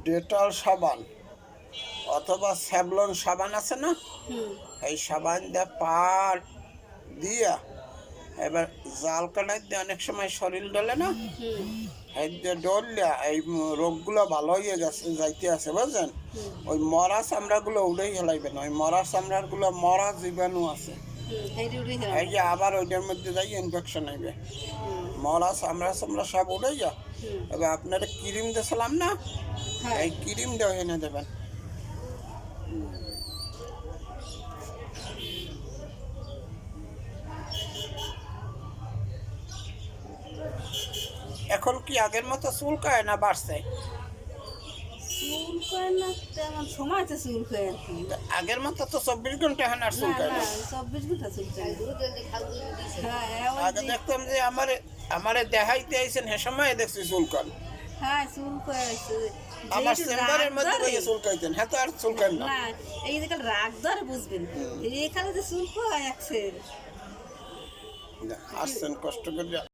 Dettol সাবান অথবা Savlon সাবান আছে না, এই সাবান দিয়ে পা দিয়া এবার জাল কাটাই দিয়ে অনেক সময় শরীর ডলে না, এই যে ডললে এই রোগগুলো ভালো হয়ে গেছে যাইতে আছে বুঝলেন। ওই মরা চামড়াগুলো উড়েই হেলাইবেন, ওই মরা চামড়াগুলো মরা জীবাণু আছে, এই যে আবার ওইটার মধ্যে যাই ইনফেকশন হইবে। মরা চামড়া চামড়া সব উড়ে যা। এবার আপনারা ক্রিম দিয়েছিলাম না, এই ক্রিম দিয়ে এনে দেবেন। এখন কি আগের মতো চুলকায় না বাড়ছে? আগের মতো তো 24 ঘন্টা এখন আর চুলকায় না। আগে দেখতাম যে আমারে দেখাইতে আইছেন হে সময় দেখছি চুলকান। আমার চেম্বারের মধ্যে গিয়ে চুলকাইতেন, হ্যাঁ তো আর চুলকান না। এই যে রাগ ধরে বুঝবেন এখানে যে চুল আসছেন কষ্ট করে।